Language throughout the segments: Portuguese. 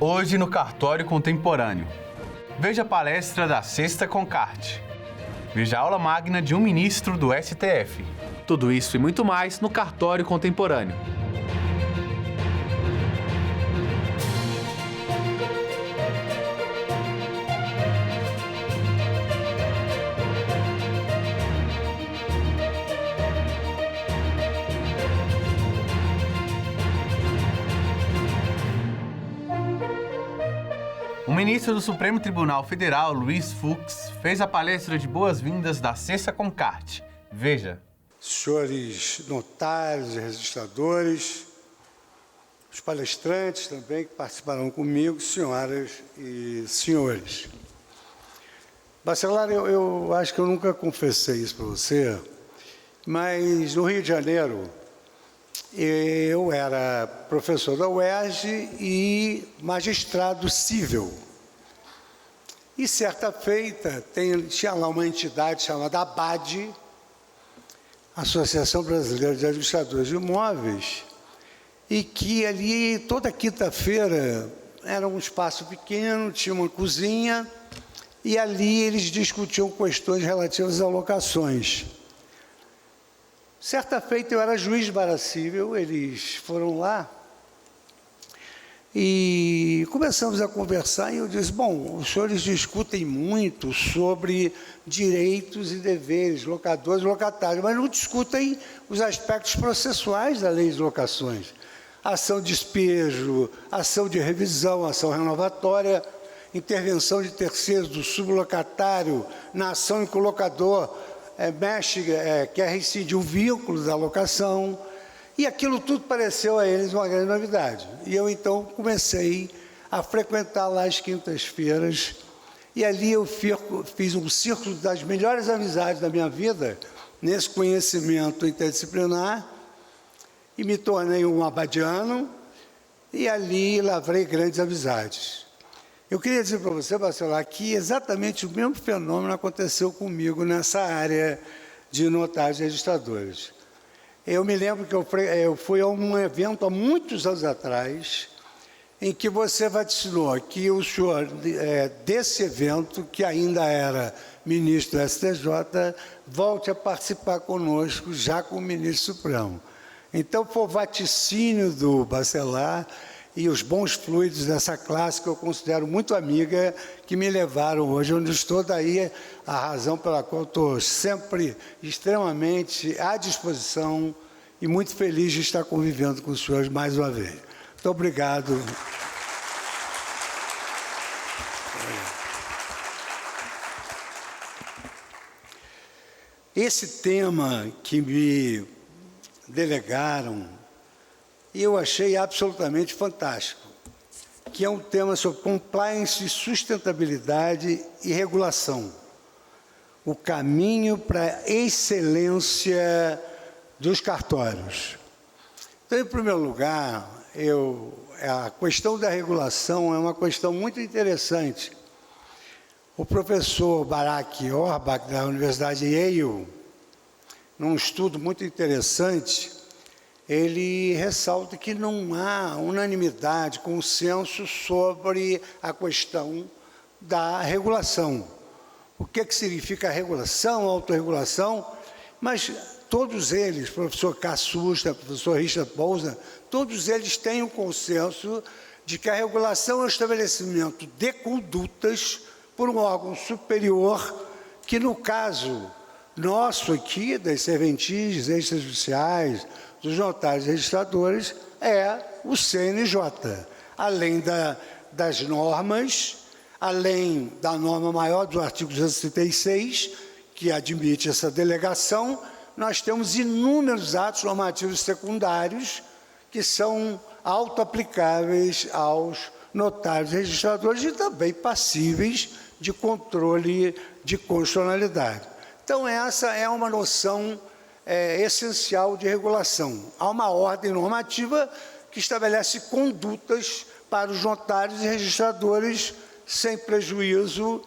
Hoje no Cartório Contemporâneo. Veja a palestra da Sexta Concarte. Veja a aula magna de um ministro do STF. Tudo isso e muito mais no Cartório Contemporâneo. O ministro do Supremo Tribunal Federal, Luiz Fux, fez a palestra de boas-vindas da Sexta Concarte. Veja. Senhores notários e registradores, os palestrantes também que participarão comigo, senhoras e senhores. Bacelar, eu acho que eu nunca confessei isso para você, mas no Rio de Janeiro eu era professor da UERJ e magistrado civil. E certa feita, tinha lá uma entidade chamada ABAD, Associação Brasileira de Administradores de Imóveis, e que ali, toda quinta-feira, era um espaço pequeno, tinha uma cozinha, e ali eles discutiam questões relativas a locações. Certa feita, eu era juiz de vara civil, eles foram lá, e começamos a conversar, e eu disse, bom, os senhores discutem muito sobre direitos e deveres, locadores e locatários, mas não discutem os aspectos processuais da lei de locações. Ação de despejo, ação de revisão, ação renovatória, intervenção de terceiros do sublocatário na ação em que o locador quer rescindir o vínculo da locação. E aquilo tudo pareceu a eles uma grande novidade. E eu, então, comecei a frequentar lá as quintas-feiras, e ali eu fiz um círculo das melhores amizades da minha vida, nesse conhecimento interdisciplinar, e me tornei um abadiano, e ali lavrei grandes amizades. Eu queria dizer para você, Bacelar, que exatamente o mesmo fenômeno aconteceu comigo nessa área de notários e registradores. Eu me lembro que eu fui a um evento há muitos anos atrás, em que você vaticinou que o senhor, desse evento, que ainda era ministro do STJ, volte a participar conosco, já como ministro supremo. Então, foi o vaticínio do Bacelar e os bons fluidos dessa classe, que eu considero muito amiga, que me levaram hoje onde estou. Daí a razão pela qual estou sempre extremamente à disposição e muito feliz de estar convivendo com os senhores mais uma vez. Muito obrigado. Esse tema que me delegaram, eu achei absolutamente fantástico, que é um tema sobre compliance, sustentabilidade e regulação. O caminho para a excelência dos cartórios. Então, em primeiro lugar, a questão da regulação é uma questão muito interessante. O professor Barak Orbach, da Universidade Yale, num estudo muito interessante, ele ressalta que não há unanimidade, consenso sobre a questão da regulação. O que significa regulação, autorregulação, mas todos eles, professor Kassusta, professor Richard Posner, todos eles têm um consenso de que a regulação é o estabelecimento de condutas por um órgão superior, que no caso nosso aqui, das serventis extrajudiciais, dos notários e registradores, é o CNJ. Além das normas, além da norma maior do artigo 236, que admite essa delegação, nós temos inúmeros atos normativos secundários que são autoaplicáveis aos notários e registradores e também passíveis de controle de constitucionalidade. Então, essa é uma noção essencial de regulação. Há uma ordem normativa que estabelece condutas para os notários e registradores sem prejuízo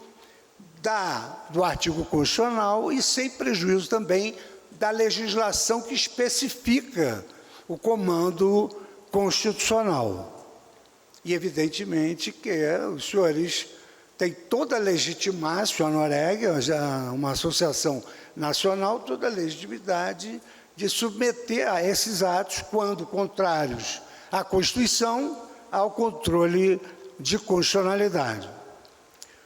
do artigo constitucional e sem prejuízo também da legislação que especifica o comando constitucional. E, evidentemente, que os senhores têm toda a legitimação, a Noreg, uma associação nacional, toda a legitimidade de submeter a esses atos, quando contrários à Constituição, ao controle de constitucionalidade.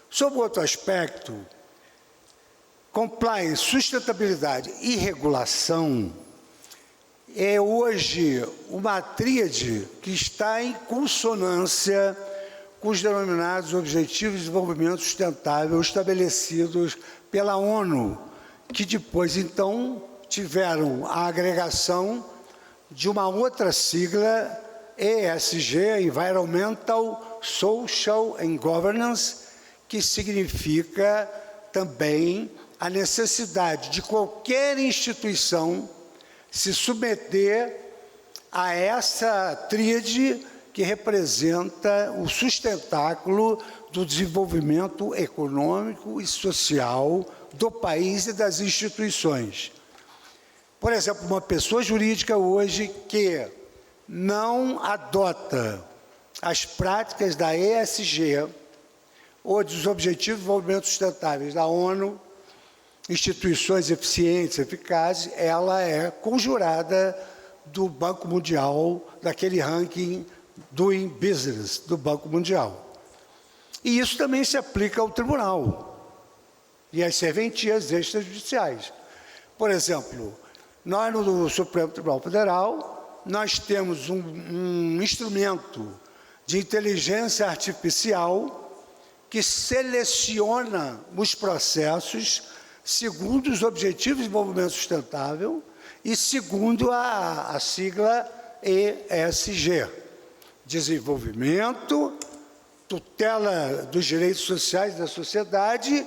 Sob outro aspecto, compliance, sustentabilidade e regulação é hoje uma tríade que está em consonância com os denominados Objetivos de Desenvolvimento Sustentável estabelecidos pela ONU, que depois, então, tiveram a agregação de uma outra sigla, ESG, Environmental, Social and Governance, que significa também a necessidade de qualquer instituição se submeter a essa tríade que representa o sustentáculo do desenvolvimento econômico e social do país e das instituições. Por exemplo, uma pessoa jurídica hoje que não adota as práticas da ESG ou dos Objetivos de Desenvolvimento Sustentáveis da ONU, instituições eficientes, eficazes, ela é conjurada do Banco Mundial, daquele ranking Doing Business do Banco Mundial. E isso também se aplica ao tribunal e às serventias extrajudiciais. Por exemplo, nós no Supremo Tribunal Federal, nós temos um instrumento de inteligência artificial que seleciona os processos segundo os Objetivos de Desenvolvimento Sustentável e segundo a sigla ESG. Desenvolvimento, tutela dos direitos sociais da sociedade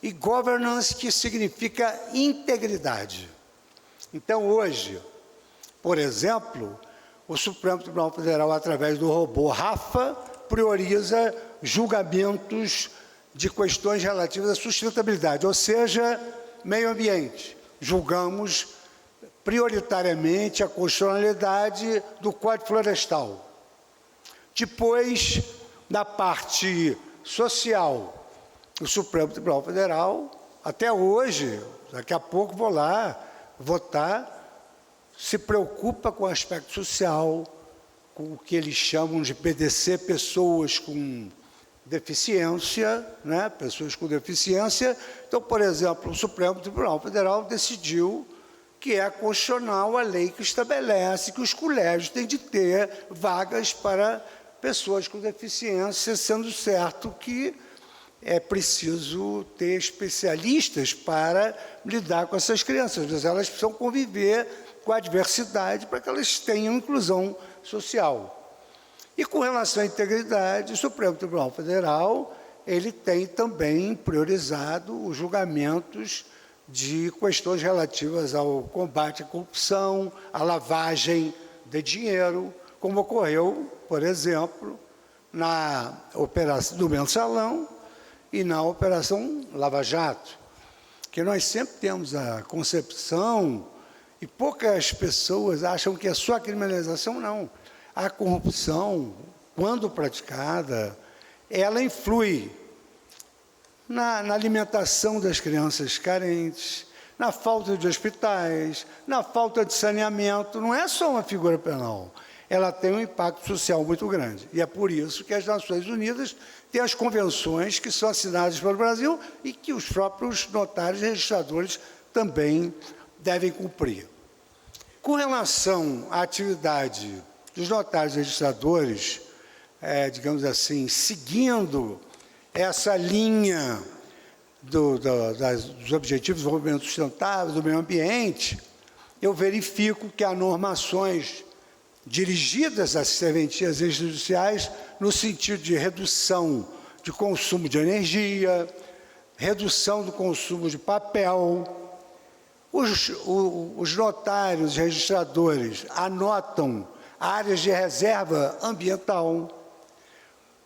e governance, que significa integridade. Então, hoje, por exemplo, o Supremo Tribunal Federal, através do robô Rafa, prioriza julgamentos de questões relativas à sustentabilidade, ou seja, meio ambiente. Julgamos prioritariamente a constitucionalidade do Código Florestal. Depois, na parte social, o Supremo Tribunal Federal, até hoje, daqui a pouco vou lá votar, se preocupa com o aspecto social, com o que eles chamam de PDC, pessoas com deficiência, né? Pessoas com deficiência. Então, por exemplo, o Supremo Tribunal Federal decidiu que é constitucional a lei que estabelece que os colégios têm de ter vagas para pessoas com deficiência, sendo certo que é preciso ter especialistas para lidar com essas crianças. Às vezes elas precisam conviver com a diversidade para que elas tenham inclusão social. E com relação à integridade, o Supremo Tribunal Federal, ele tem também priorizado os julgamentos de questões relativas ao combate à corrupção, à lavagem de dinheiro, como ocorreu, por exemplo, na operação do Mensalão e na Operação Lava Jato, que nós sempre temos a concepção, e poucas pessoas acham que é só a criminalização, não. A corrupção, quando praticada, ela influi na alimentação das crianças carentes, na falta de hospitais, na falta de saneamento. Não é só uma figura penal, ela tem um impacto social muito grande. E é por isso que as Nações Unidas têm as convenções que são assinadas pelo Brasil e que os próprios notários e registradores também devem cumprir. Com relação à atividade dos notários e registradores, digamos assim, seguindo essa linha dos Objetivos de Desenvolvimento Sustentável, do meio ambiente, eu verifico que há normações dirigidas às serventias extrajudiciais no sentido de redução de consumo de energia, redução do consumo de papel. Os notários e registradores anotam áreas de reserva ambiental,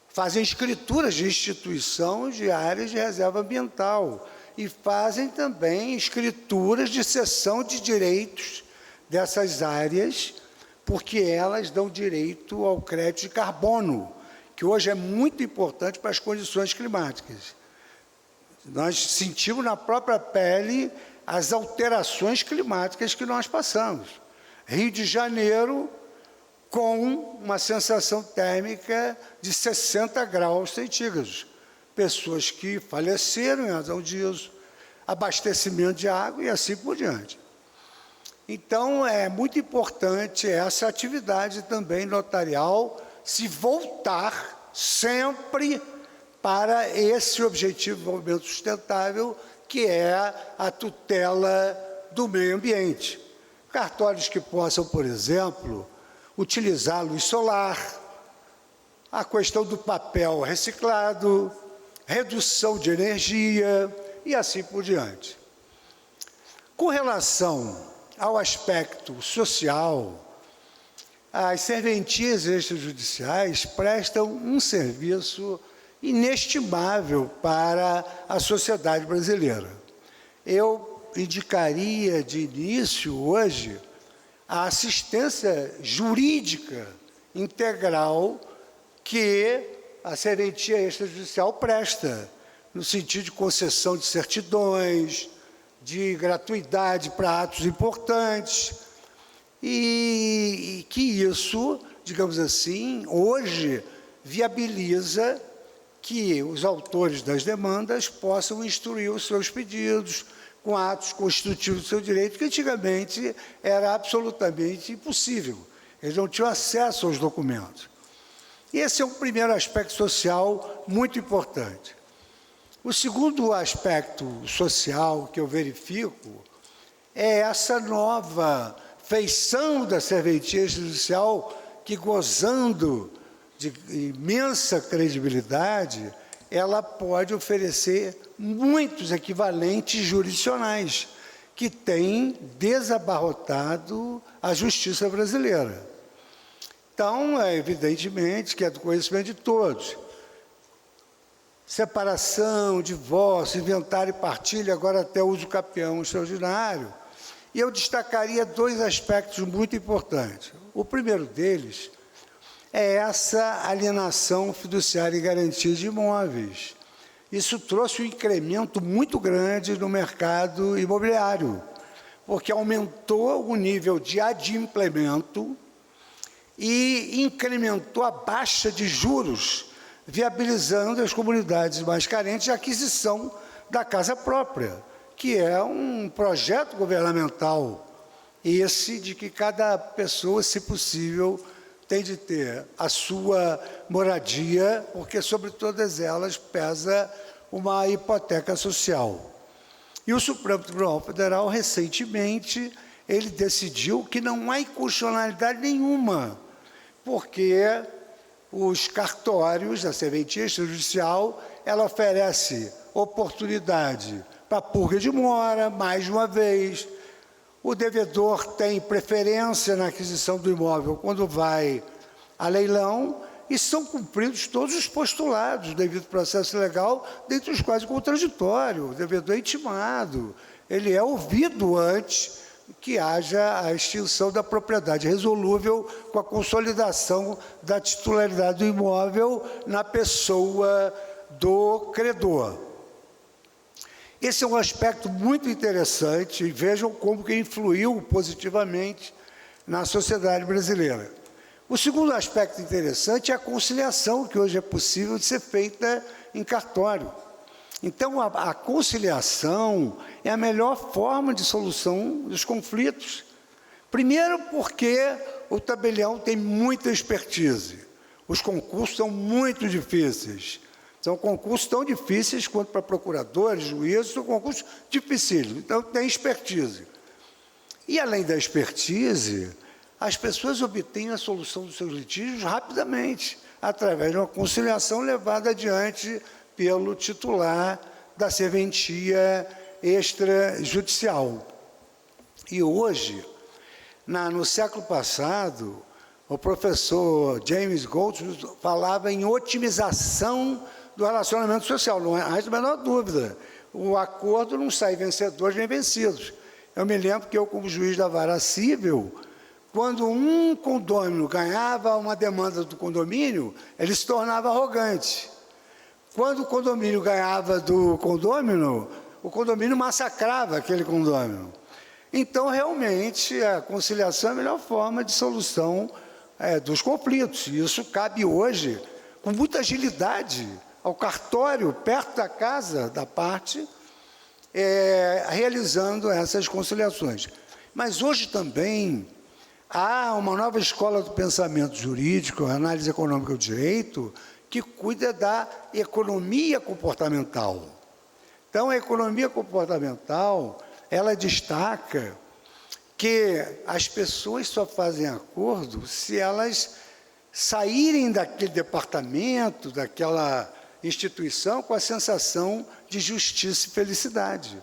fazem escrituras de instituição de áreas de reserva ambiental e fazem também escrituras de cessão de direitos dessas áreas, porque elas dão direito ao crédito de carbono. que hoje é muito importante para as condições climáticas. Nós sentimos na própria pele as alterações climáticas que nós passamos. Rio de Janeiro, com uma sensação térmica de 60 graus centígrados. Pessoas que faleceram em razão disso, abastecimento de água e assim por diante. Então, é muito importante essa atividade também notarial se voltar sempre para esse objetivo de desenvolvimento sustentável, que é a tutela do meio ambiente. Cartórios que possam, por exemplo, utilizar a luz solar, a questão do papel reciclado, redução de energia e assim por diante. Com relação ao aspecto social, as serventias extrajudiciais prestam um serviço inestimável para a sociedade brasileira. Eu indicaria de início hoje a assistência jurídica integral que a serventia extrajudicial presta, no sentido de concessão de certidões, de gratuidade para atos importantes, e que isso, digamos assim, hoje viabiliza que os autores das demandas possam instruir os seus pedidos com atos constitutivos do seu direito, que antigamente era absolutamente impossível. Eles não tinham acesso aos documentos. Esse é um primeiro aspecto social muito importante. O segundo aspecto social que eu verifico é essa nova feição da serventia extrajudicial que, gozando de imensa credibilidade, ela pode oferecer muitos equivalentes jurisdicionais que têm desabarrotado a justiça brasileira. Então, evidentemente que é do conhecimento de todos. Separação, divórcio, inventário e partilha, agora até uso capião extraordinário. E eu destacaria dois aspectos muito importantes. O primeiro deles é essa alienação fiduciária e garantia de imóveis. Isso trouxe um incremento muito grande no mercado imobiliário, porque aumentou o nível de adimplemento e incrementou a baixa de juros, viabilizando as comunidades mais carentes a aquisição da casa própria, que é um projeto governamental, esse de que cada pessoa, se possível, tem de ter a sua moradia, porque sobre todas elas pesa uma hipoteca social. E o Supremo Tribunal Federal, recentemente, ele decidiu que não há inconstitucionalidade nenhuma, porque os cartórios, a serventia extrajudicial, ela oferece oportunidade para purga de mora, mais de uma vez. O devedor tem preferência na aquisição do imóvel quando vai a leilão e são cumpridos todos os postulados do devido processo legal, dentre os quais o contraditório. O devedor é intimado, ele é ouvido antes que haja a extinção da propriedade resolúvel com a consolidação da titularidade do imóvel na pessoa do credor. Esse é um aspecto muito interessante e vejam como que influiu positivamente na sociedade brasileira. O segundo aspecto interessante é a conciliação, que hoje é possível de ser feita em cartório. Então, a conciliação é a melhor forma de solução dos conflitos. Primeiro porque o tabelião tem muita expertise. Os concursos são muito difíceis. São concursos tão difíceis quanto para procuradores, juízes, são concursos dificílimos. Então, tem expertise. E, além da expertise, as pessoas obtêm a solução dos seus litígios rapidamente, através de uma conciliação levada adiante pelo titular da serventia extrajudicial. E hoje, no século passado, o professor James Goldsmith falava em otimização do relacionamento social, não há a menor dúvida. O acordo não sai vencedor nem vencidos. Eu me lembro que eu, como juiz da vara civil, Quando um condômino ganhava uma demanda do condomínio, ele se tornava arrogante. Quando o condomínio ganhava do condomínio, o condomínio massacrava aquele condomínio. Então, realmente, a conciliação é a melhor forma de solução dos conflitos. E isso cabe hoje, com muita agilidade, ao cartório, perto da casa da parte, realizando essas conciliações. Mas hoje também há uma nova escola do pensamento jurídico, análise econômica do direito, que cuida da economia comportamental. Então, a economia comportamental, ela destaca que as pessoas só fazem acordo se elas saírem daquele departamento, daquela instituição, com a sensação de justiça e felicidade.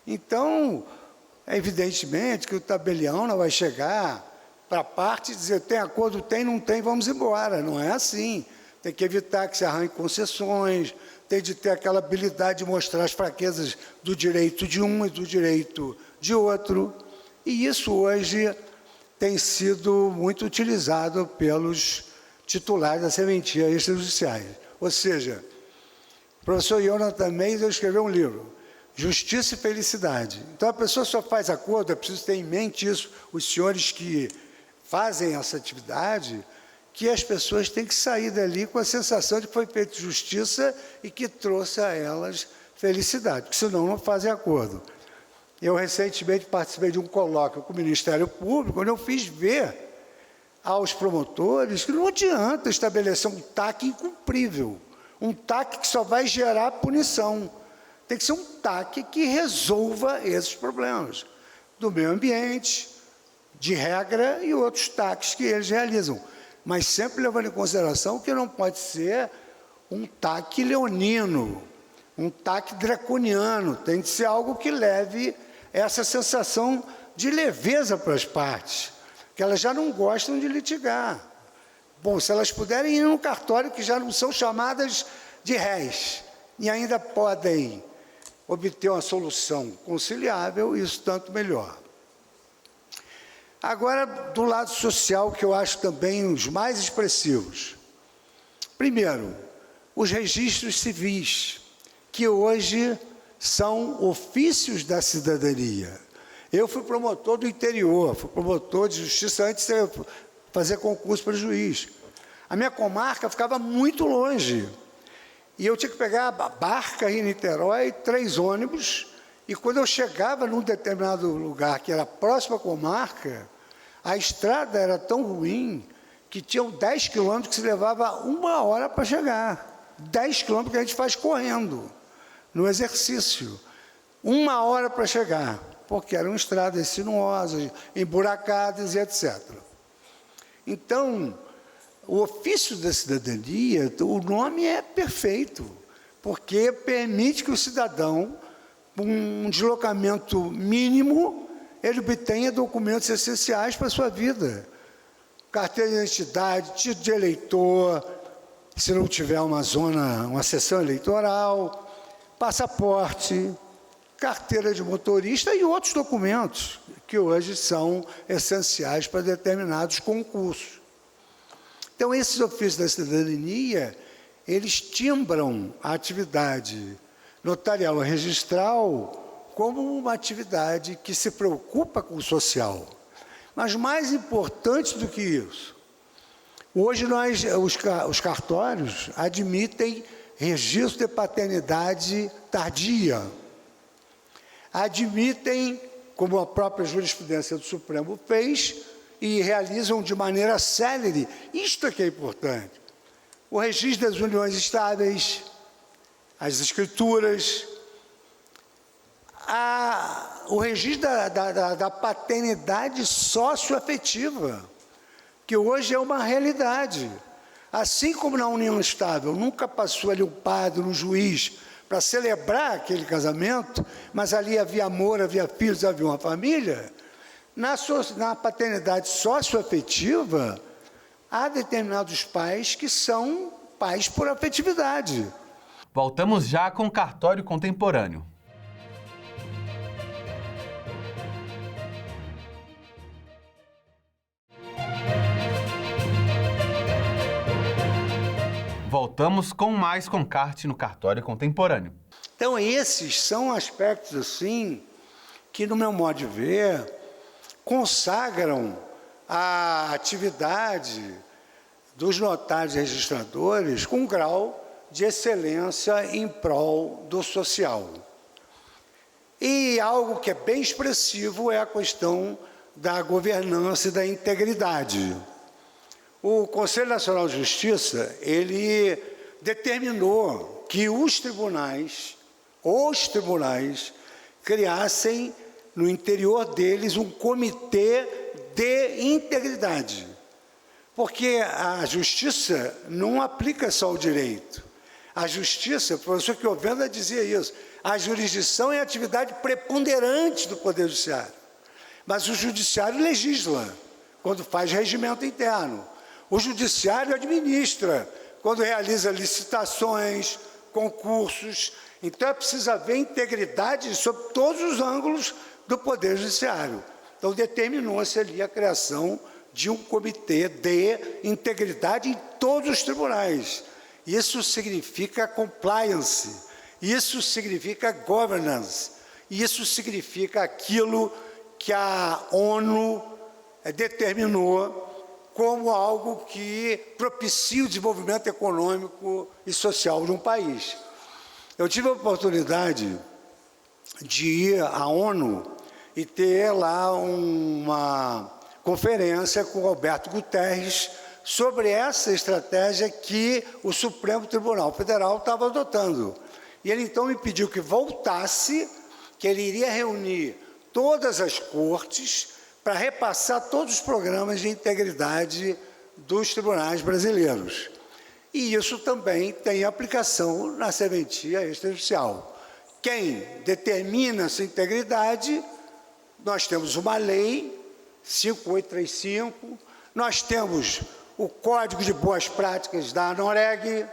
Então, evidentemente que o tabelião não vai chegar para a parte e dizer tem acordo, tem, não tem, vamos embora. Não é assim. Tem que evitar que se arranque concessões, tem de ter aquela habilidade de mostrar as fraquezas do direito de um e do direito de outro. E isso hoje tem sido muito utilizado pelos titulares da serventia extrajudiciais. Ou seja, o professor Jonathan Meisel escreveu um livro, Justiça e Felicidade. Então, a pessoa só faz acordo, é preciso ter em mente isso, os senhores que fazem essa atividade, que as pessoas têm que sair dali com a sensação de que foi feita justiça e que trouxe a elas felicidade, porque senão não fazem acordo. Eu recentemente participei de um colóquio com o Ministério Público, onde eu fiz ver aos promotores que não adianta estabelecer um TAC incumprível, um TAC que só vai gerar punição. Tem que ser um TAC que resolva esses problemas do meio ambiente, de regra e outros TACs que eles realizam. Mas sempre levando em consideração que não pode ser um TAC leonino, um TAC draconiano. Tem que ser algo que leve essa sensação de leveza para as partes, que elas já não gostam de litigar. Bom, se elas puderem ir no cartório, que já não são chamadas de réis, e ainda podem obter uma solução conciliável, isso tanto melhor. Agora, do lado social, que eu acho também os mais expressivos. Primeiro, os registros civis, que hoje são ofícios da cidadania. Eu fui promotor do interior, fui promotor de justiça antes de fazer concurso para juiz. A minha comarca ficava muito longe. E eu tinha que pegar a barca em Niterói, 3 ônibus, e quando eu chegava num determinado lugar que era próximo à comarca, a estrada era tão ruim que tinham 10 quilômetros que se levava 1 hora para chegar. 10 quilômetros que a gente faz correndo, no exercício. 1 hora para chegar, porque eram estradas sinuosas, emburacadas e etc. Então, o ofício da cidadania, o nome é perfeito, porque permite que o cidadão, com um deslocamento mínimo, ele obtenha documentos essenciais para a sua vida. Carteira de identidade, título de eleitor, se não tiver uma sessão eleitoral, passaporte, carteira de motorista e outros documentos que hoje são essenciais para determinados concursos. Então, esses ofícios da cidadania, eles timbram a atividade notarial e registral como uma atividade que se preocupa com o social. Mas mais importante do que isso, hoje os cartórios admitem registro de paternidade tardia, admitem, como a própria jurisprudência do Supremo fez, e realizam de maneira célere, isto é que é importante, o registro das uniões estáveis, as escrituras, o registro da paternidade socioafetiva, que hoje é uma realidade. Assim como na união estável, nunca passou ali um padre, um juiz, para celebrar aquele casamento, mas ali havia amor, havia filhos, havia uma família. Na paternidade socioafetiva, há determinados pais que são pais por afetividade. Voltamos já com o cartório contemporâneo. Voltamos com mais Concarte no Cartório Contemporâneo. Então, esses são aspectos, assim, que, no meu modo de ver, consagram a atividade dos notários registradores com um grau de excelência em prol do social. E algo que é bem expressivo é a questão da governança e da integridade. O Conselho Nacional de Justiça, ele determinou que os tribunais criassem no interior deles um comitê de integridade. Porque a justiça não aplica só o direito. A justiça, o professor Chiovenda dizia isso, a jurisdição é a atividade preponderante do Poder Judiciário. Mas o Judiciário legisla, quando faz regimento interno. O Judiciário administra, quando realiza licitações, concursos. Então, é preciso haver integridade sob todos os ângulos do Poder Judiciário. Então, determinou-se ali a criação de um comitê de integridade em todos os tribunais. Isso significa compliance, isso significa governance, isso significa aquilo que a ONU determinou como algo que propicia o desenvolvimento econômico e social de um país. Eu tive a oportunidade de ir à ONU e ter lá uma conferência com Roberto Guterres sobre essa estratégia que o Supremo Tribunal Federal estava adotando. E ele então me pediu que voltasse, que ele iria reunir todas as cortes para repassar todos os programas de integridade dos tribunais brasileiros. E isso também tem aplicação na serventia extrajudicial. Quem determina essa integridade, nós temos uma lei, 5835, nós temos o Código de Boas Práticas da ANOREG,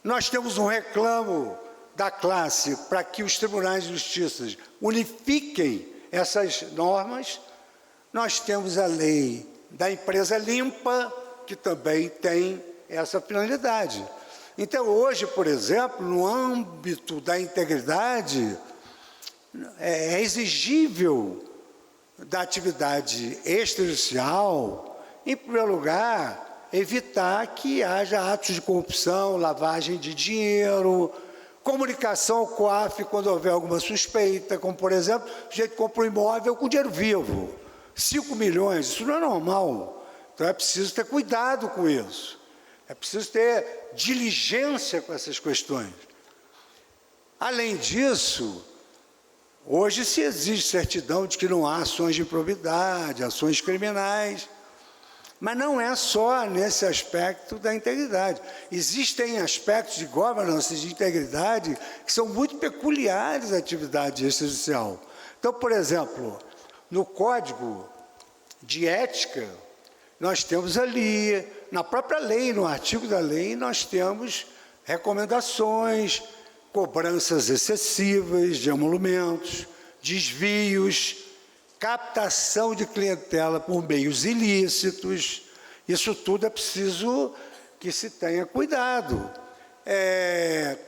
nós temos um reclamo da classe para que os tribunais de justiça unifiquem essas normas, nós temos a lei da empresa limpa, que também tem essa finalidade. Então, hoje, por exemplo, no âmbito da integridade, é exigível da atividade extrajudicial, em primeiro lugar, evitar que haja atos de corrupção, lavagem de dinheiro, comunicação ao COAF quando houver alguma suspeita, como, por exemplo, o sujeito compra um imóvel com dinheiro vivo, 5 milhões, isso não é normal. Então, é preciso ter cuidado com isso. É preciso ter diligência com essas questões. Além disso, hoje se exige certidão de que não há ações de improbidade, ações criminais, mas não é só nesse aspecto da integridade. Existem aspectos de governance, de integridade, que são muito peculiares à atividade extrajudicial. Então, por exemplo, no Código de Ética, nós temos ali, na própria lei, no artigo da lei, nós temos recomendações, cobranças excessivas de emolumentos, desvios, captação de clientela por meios ilícitos. Isso tudo é preciso que se tenha cuidado.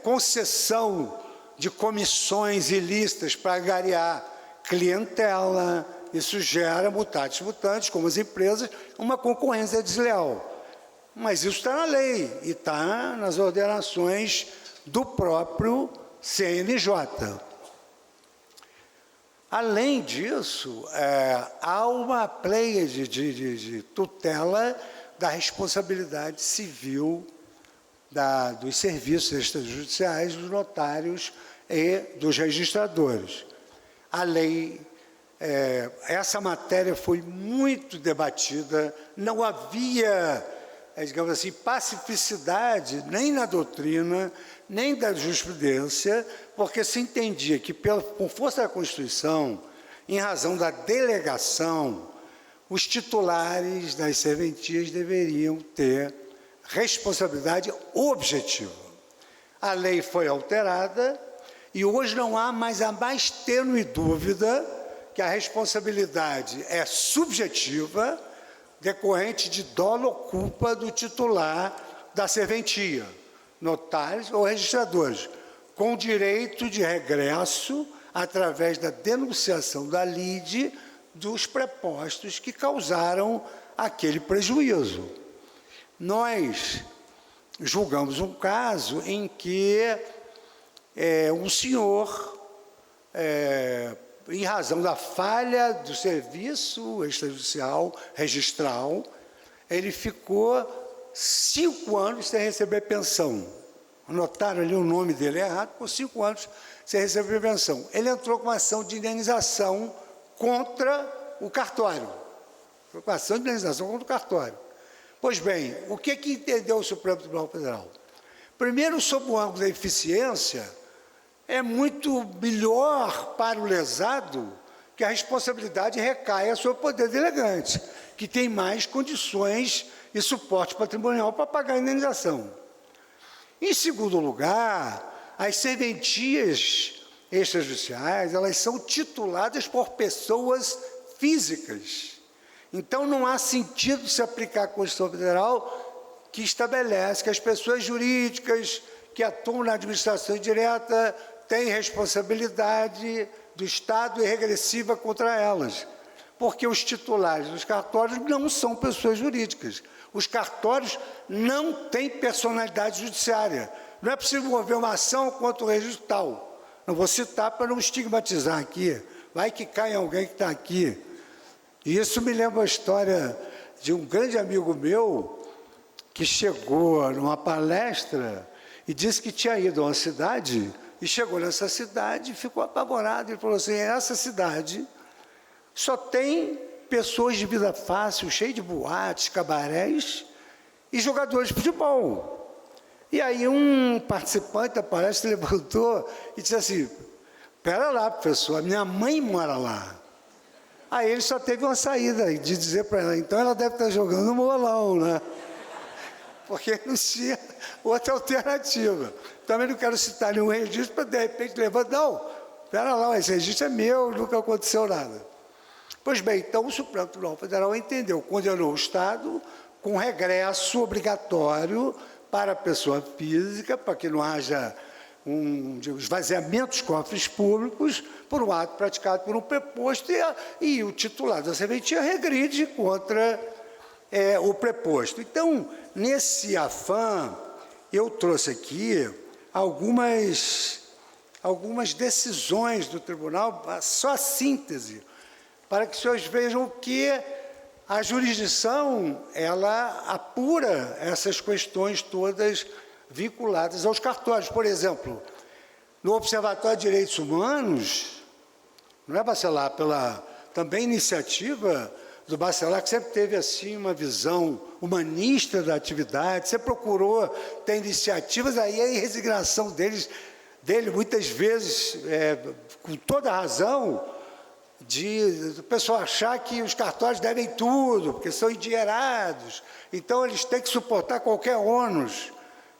Concessão de comissões ilícitas para angariar clientela, isso gera mutatis mutandis, como as empresas, uma concorrência desleal. Mas isso está na lei e está nas ordenações do próprio CNJ. Além disso, há uma pleiade de tutela da responsabilidade civil dos serviços extrajudiciais, dos notários e dos registradores. A lei, essa matéria foi muito debatida, não havia, digamos assim, pacificidade nem na doutrina, nem da jurisprudência, porque se entendia que, por força da Constituição, em razão da delegação, os titulares das serventias deveriam ter responsabilidade objetiva. A lei foi alterada e hoje não há mais a mais tênue dúvida que a responsabilidade é subjetiva, decorrente de dolo ou culpa do titular da serventia, notários ou registradores, com direito de regresso através da denunciação da lide dos prepostos que causaram aquele prejuízo. Nós julgamos um caso em que um senhor, em razão da falha do serviço extrajudicial registral, ele ficou 5 anos sem receber pensão. Anotaram ali o nome dele errado, por 5 anos sem receber pensão. Ele entrou com uma ação de indenização contra o cartório. Entrou com uma ação de indenização contra o cartório. Pois bem, o que entendeu o Supremo Tribunal Federal? Primeiro, sob o ângulo da eficiência, é muito melhor para o lesado que a responsabilidade recaia sobre o poder delegante, que tem mais condições e suporte patrimonial para pagar a indenização. Em segundo lugar, as serventias extrajudiciais, elas são tituladas por pessoas físicas. Então, não há sentido se aplicar a Constituição Federal, que estabelece que as pessoas jurídicas que atuam na administração indireta têm responsabilidade do Estado e regressiva contra elas, porque os titulares dos cartórios não são pessoas jurídicas. Os cartórios não têm personalidade judiciária. Não é possível mover uma ação contra o registro tal. Não vou citar para não estigmatizar aqui. Vai que cai alguém que está aqui. E isso me lembra a história de um grande amigo meu que chegou numa palestra e disse que tinha ido a uma cidade e chegou nessa cidade e ficou apavorado. Ele falou assim, essa cidade só tem pessoas de vida fácil, cheio de boates, cabarés e jogadores de futebol. E aí um participante da palestra levantou e disse assim, espera lá, professor, a minha mãe mora lá. Aí ele só teve uma saída de dizer para ela, então ela deve estar jogando no bolão, né? Porque não tinha outra alternativa. Também não quero citar nenhum registro para, de repente, levantar. Não, espera lá, esse registro é meu, nunca aconteceu nada. Pois bem, então o Supremo Tribunal Federal entendeu, condenou o Estado com regresso obrigatório para a pessoa física, para que não haja esvaziamento dos cofres públicos por um ato praticado por um preposto e o titular da serventia regride contra o preposto. Então, nesse afã, eu trouxe aqui algumas decisões do tribunal, só a síntese, para que os senhores vejam que a jurisdição, ela apura essas questões todas vinculadas aos cartórios. Por exemplo, no Observatório de Direitos Humanos, não é Bacelar, pela também iniciativa do Bacelar, que sempre teve assim uma visão humanista da atividade, sempre procurou ter iniciativas, aí a resignação dele muitas vezes, com toda a razão, do pessoal achar que os cartórios devem tudo, porque são endinheirados, então eles têm que suportar qualquer ônus,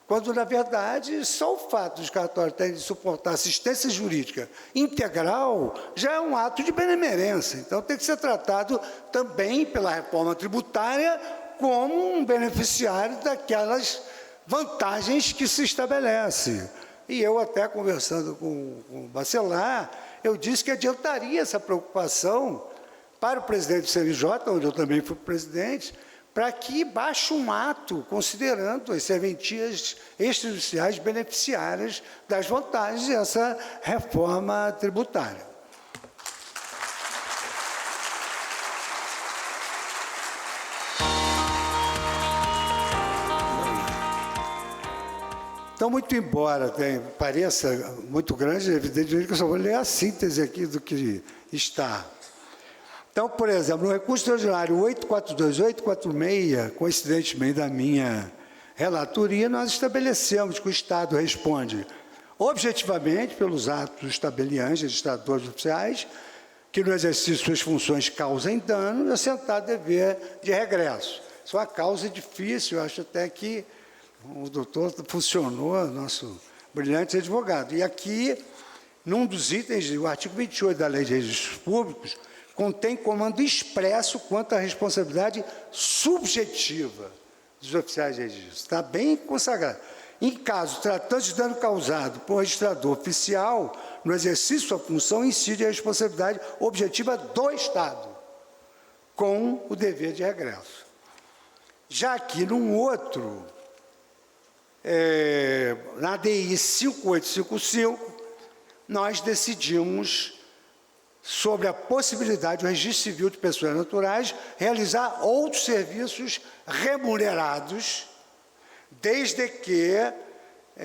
quando, na verdade, só o fato dos cartórios terem de suportar assistência jurídica integral já é um ato de benemerência. Então, tem que ser tratado também pela reforma tributária como um beneficiário daquelas vantagens que se estabelece. E eu, até conversando com o Bacelar, eu disse que adiantaria essa preocupação para o presidente do CNJ, onde eu também fui presidente, para que baixe um ato considerando as serventias extrajudiciais beneficiárias das vantagens dessa reforma tributária. Então, muito embora pareça muito grande, evidentemente que eu só vou ler a síntese aqui do que está. Então, por exemplo, no recurso extraordinário 842, 846, coincidentemente da minha relatoria, nós estabelecemos que o Estado responde objetivamente pelos atos tabeliães, registradores oficiais, que no exercício de suas funções causem dano e assentar dever de regresso. Isso é uma causa difícil, eu acho até que o doutor funcionou, nosso brilhante advogado. E aqui, num dos itens, o artigo 28 da Lei de Registros Públicos, contém comando expresso quanto à responsabilidade subjetiva dos oficiais de registro. Está bem consagrado. Em caso tratando de dano causado por registrador oficial, no exercício de sua função, incide a responsabilidade objetiva do Estado, com o dever de regresso. Já que num outro, na DI 5855, nós decidimos sobre a possibilidade do registro civil de pessoas naturais realizar outros serviços remunerados, desde que,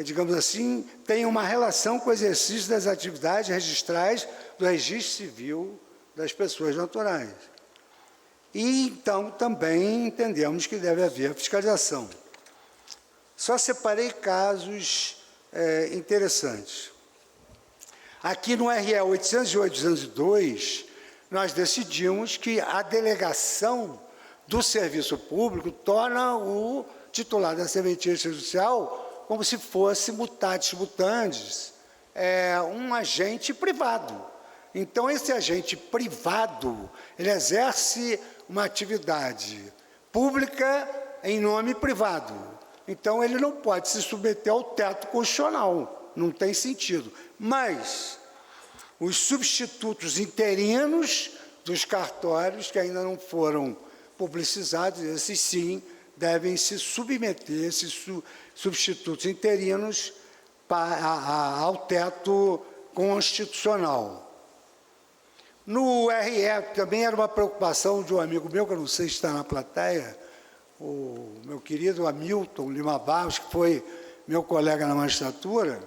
digamos assim, tenha uma relação com o exercício das atividades registrais do registro civil das pessoas naturais. E, então, também entendemos que deve haver fiscalização. Só separei casos interessantes. Aqui no RE 808 e 802, nós decidimos que a delegação do serviço público torna o titular da serventia extrajudicial como se fosse mutatis mutandis, um agente privado. Então, esse agente privado, ele exerce uma atividade pública em nome privado. Então, ele não pode se submeter ao teto constitucional, não tem sentido. Mas os substitutos interinos dos cartórios, que ainda não foram publicizados, esses sim devem se submeter, esses substitutos interinos, ao teto constitucional. No RE, também era uma preocupação de um amigo meu, que eu não sei se está na plateia, o meu querido Hamilton Lima Barros, que foi meu colega na magistratura.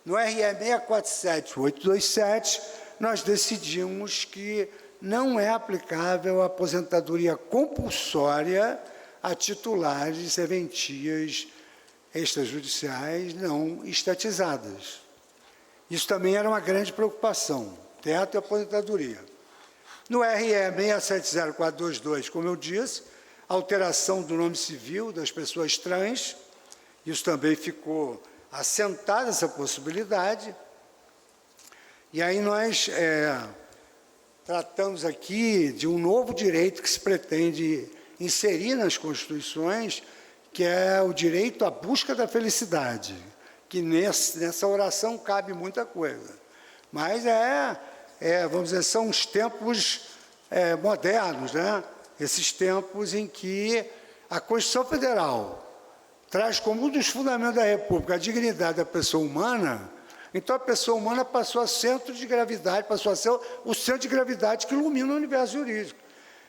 No RE 647 e 827, nós decidimos que não é aplicável a aposentadoria compulsória a titulares de serventias extrajudiciais não estatizadas. Isso também era uma grande preocupação, teto e aposentadoria. No RE 670422, como eu disse, alteração do nome civil das pessoas trans, isso também ficou assentada essa possibilidade, e aí nós tratamos aqui de um novo direito que se pretende inserir nas constituições, que é o direito à busca da felicidade, que nessa oração cabe muita coisa, mas vamos dizer, são os tempos modernos, né? Esses tempos em que a Constituição Federal traz como um dos fundamentos da República a dignidade da pessoa humana. Então, a pessoa humana passou a centro de gravidade, passou a ser o centro de gravidade que ilumina o universo jurídico.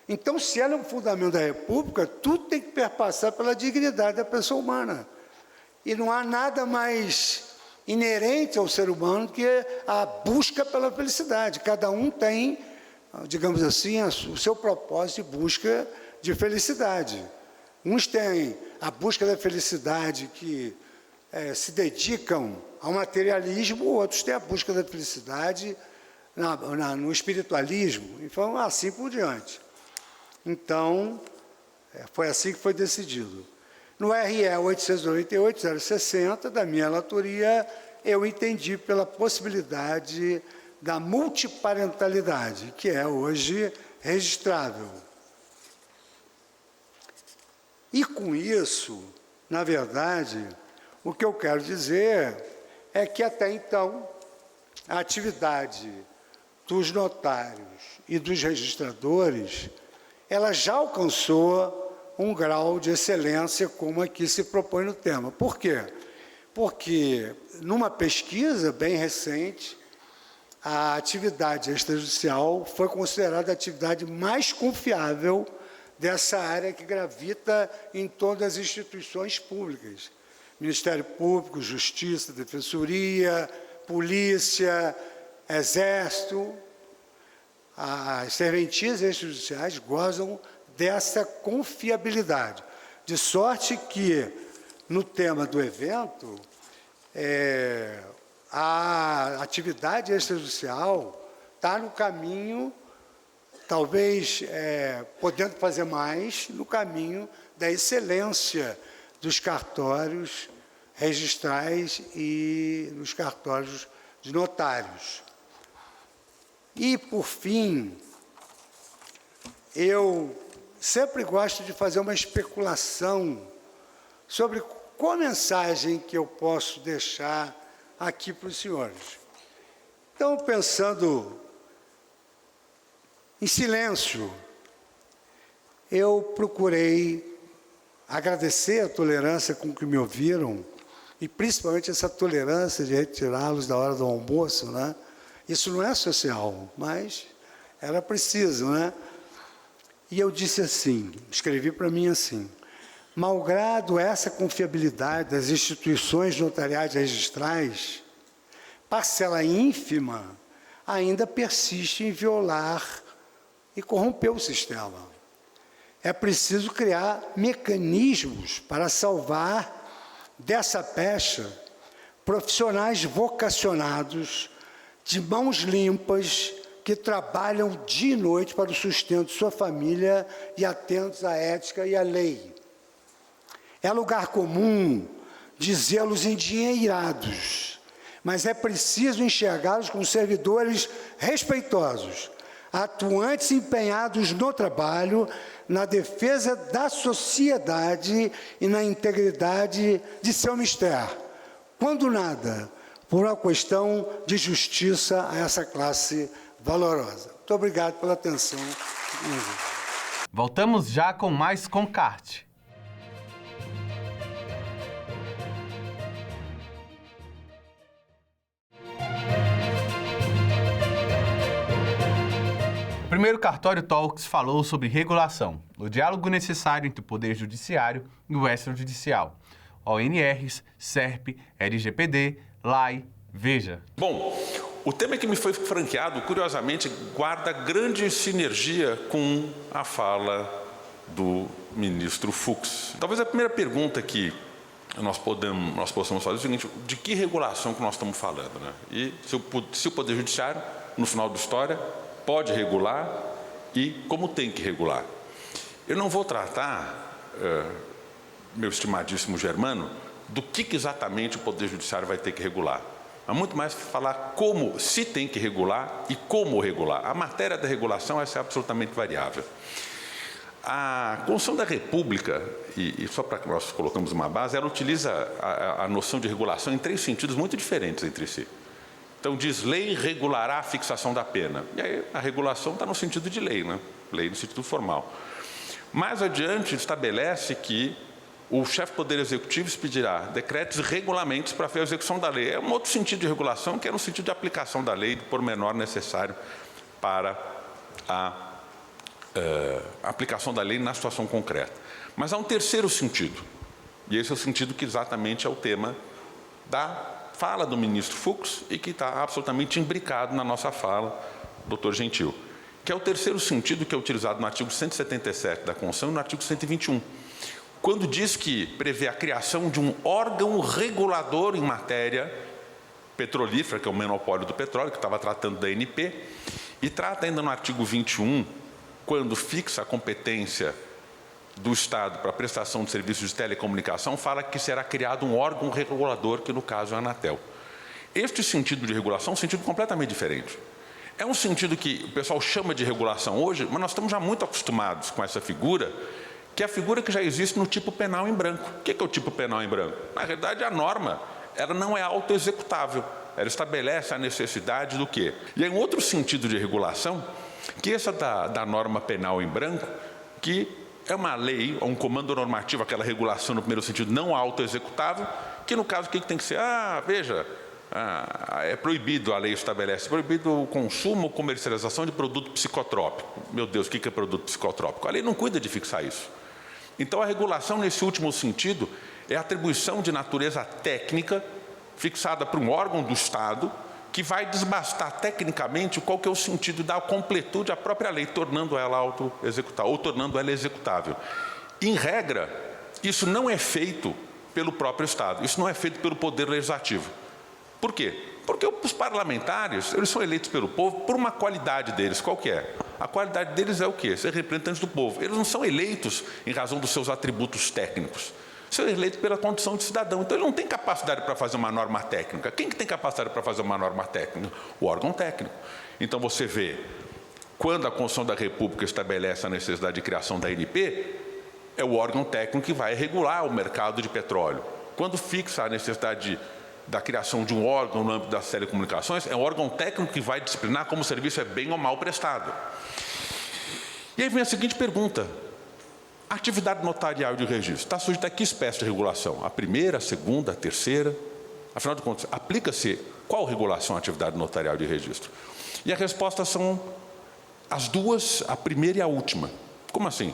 Então, se ela é um fundamento da República, tudo tem que perpassar pela dignidade da pessoa humana. E não há nada mais inerente ao ser humano que a busca pela felicidade. Cada um tem, digamos assim, o seu propósito de busca de felicidade. Uns têm a busca da felicidade que se dedicam ao materialismo, outros têm a busca da felicidade no espiritualismo, então, assim por diante. Então, foi assim que foi decidido. No RE 898-060, da minha relatoria, eu entendi pela possibilidade da multiparentalidade, que é hoje registrável. E com isso, na verdade, o que eu quero dizer é que até então a atividade dos notários e dos registradores, ela já alcançou um grau de excelência como aqui se propõe no tema. Por quê? Porque numa pesquisa bem recente, a atividade extrajudicial foi considerada a atividade mais confiável dessa área que gravita em todas as instituições públicas. Ministério Público, Justiça, Defensoria, Polícia, Exército. As serventias extrajudiciais gozam dessa confiabilidade. De sorte que, no tema do evento, a atividade extrajudicial está no caminho, talvez podendo fazer mais, no caminho da excelência dos cartórios registrais e nos cartórios de notários. E, por fim, eu sempre gosto de fazer uma especulação sobre qual mensagem que eu posso deixar aqui para os senhores. Então, pensando em silêncio, eu procurei agradecer a tolerância com que me ouviram, e principalmente essa tolerância de retirá-los da hora do almoço, né? Isso não é social, mas era preciso, né? E eu disse assim, escrevi para mim assim: malgrado essa confiabilidade das instituições notariais registrais, parcela ínfima ainda persiste em violar e corromper o sistema. É preciso criar mecanismos para salvar dessa pecha profissionais vocacionados, de mãos limpas, que trabalham dia e noite para o sustento de sua família e atentos à ética e à lei. É lugar comum dizê-los endinheirados, mas é preciso enxergá-los como servidores respeitosos, atuantes e empenhados no trabalho, na defesa da sociedade e na integridade de seu mistério, quando nada, por uma questão de justiça a essa classe valorosa. Muito obrigado pela atenção. Voltamos já com mais Concarte. O primeiro Cartório Talks falou sobre regulação, o diálogo necessário entre o Poder Judiciário e o extrajudicial. ONRs, SERP, LGPD, LAI, Veja. Bom, o tema que me foi franqueado, curiosamente, guarda grande sinergia com a fala do ministro Fux. Talvez a primeira pergunta que nós possamos fazer é o seguinte: de que regulação que nós estamos falando, né? E se o Poder Judiciário, no final da história, pode regular e como tem que regular. Eu não vou tratar, meu estimadíssimo Germano, do que exatamente o Poder Judiciário vai ter que regular. Há muito mais falar como se tem que regular e como regular. A matéria da regulação essa é absolutamente variável. A Constituição da República, e só para que nós colocamos uma base, ela utiliza a noção de regulação em 3 sentidos muito diferentes entre si. Então, diz, lei regulará a fixação da pena. E aí, a regulação está no sentido de lei, né? Lei no sentido formal. Mais adiante, estabelece que o chefe do Poder Executivo expedirá decretos e regulamentos para a execução da lei. É um outro sentido de regulação, que é no sentido de aplicação da lei, do pormenor necessário para a aplicação da lei na situação concreta. Mas há um terceiro sentido, e esse é o sentido que exatamente é o tema da fala do ministro Fux e que está absolutamente imbricado na nossa fala, doutor Gentil, que é o terceiro sentido que é utilizado no artigo 177 da Constituição e no artigo 121, quando diz que prevê a criação de um órgão regulador em matéria petrolífera, que é o monopólio do petróleo, que estava tratando da ANP, e trata ainda no artigo 21, quando fixa a competência do Estado para a prestação de serviços de telecomunicação, fala que será criado um órgão regulador, que no caso é a Anatel. Este sentido de regulação é um sentido completamente diferente. É um sentido que o pessoal chama de regulação hoje, mas nós estamos já muito acostumados com essa figura, que é a figura que já existe no tipo penal em branco. O que é o tipo penal em branco? Na realidade, a norma ela não é autoexecutável. Ela estabelece a necessidade do quê? E é um outro sentido de regulação, que essa da norma penal em branco, que é uma lei, ou um comando normativo, aquela regulação no primeiro sentido não autoexecutável, que no caso o que tem que ser? Veja, é proibido, a lei estabelece, proibido o consumo ou comercialização de produto psicotrópico. Meu Deus, o que é produto psicotrópico? A lei não cuida de fixar isso. Então a regulação nesse último sentido é a atribuição de natureza técnica fixada por um órgão do Estado que vai desbastar tecnicamente qual que é o sentido da completude à própria lei, tornando ela auto-executável, ou tornando ela executável. Em regra, isso não é feito pelo próprio Estado, isso não é feito pelo Poder Legislativo. Por quê? Porque os parlamentares, eles são eleitos pelo povo por uma qualidade deles. Qual que é? A qualidade deles é o quê? Ser representantes do povo. Eles não são eleitos em razão dos seus atributos técnicos. São eleitos pela condição de cidadão. Então, ele não tem capacidade para fazer uma norma técnica. Quem que tem capacidade para fazer uma norma técnica? O órgão técnico. Então, você vê, quando a Constituição da República estabelece a necessidade de criação da ANP, é o órgão técnico que vai regular o mercado de petróleo. Quando fixa a necessidade da criação de um órgão no âmbito das telecomunicações, é o órgão técnico que vai disciplinar como o serviço é bem ou mal prestado. E aí vem a seguinte pergunta: a atividade notarial de registro está sujeita a que espécie de regulação? A primeira, a segunda, a terceira? Afinal de contas, aplica-se qual regulação à atividade notarial de registro? E a resposta são as duas, a primeira e a última. Como assim?